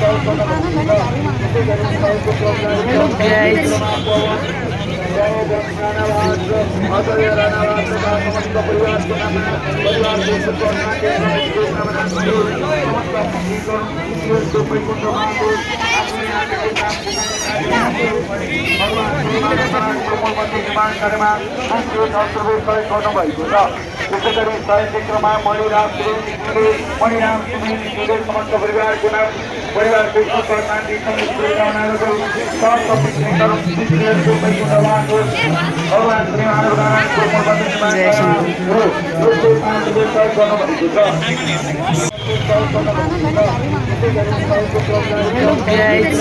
Hello guys. विशेषगरी चलचित्रमा मणिराम सिंहले समस्त परिवारको नाम परिवार विश्वको शान्ति समृद्धि कामनाको साथ सबै भगवान श्री महादेवको Hello guys.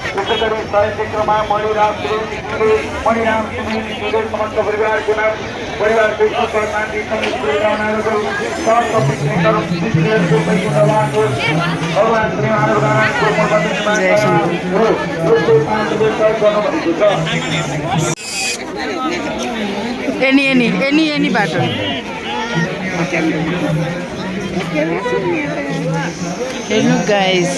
विशेषगरी चलचित्रमा मणिराम सिंहले समस्त परिवारको नाम परिवार विश्वको शान्ति समृद्धि कामनाको साथ सबै भगवान Shri Any button. Hello guys.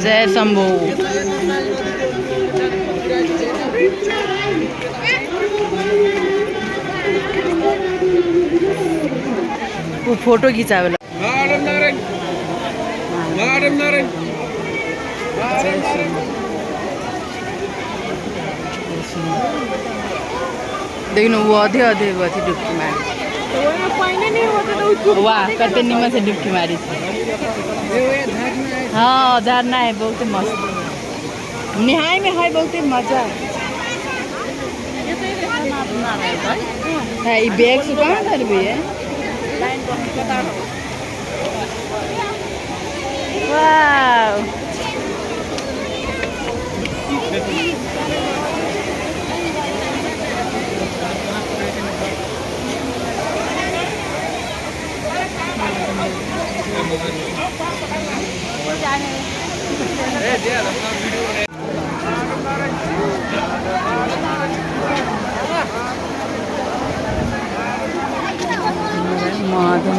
जय शंभू। वो फोटो खिंचावे देखिनु वो अधे अधे गति डुबकी मारी। वाह कते निमन से डुबकी मारी। हाँ झरना है बहुत मस्त। निहाय में है बहुत मजा। है ये बैग से कहाँ कर भी है? वाह माधव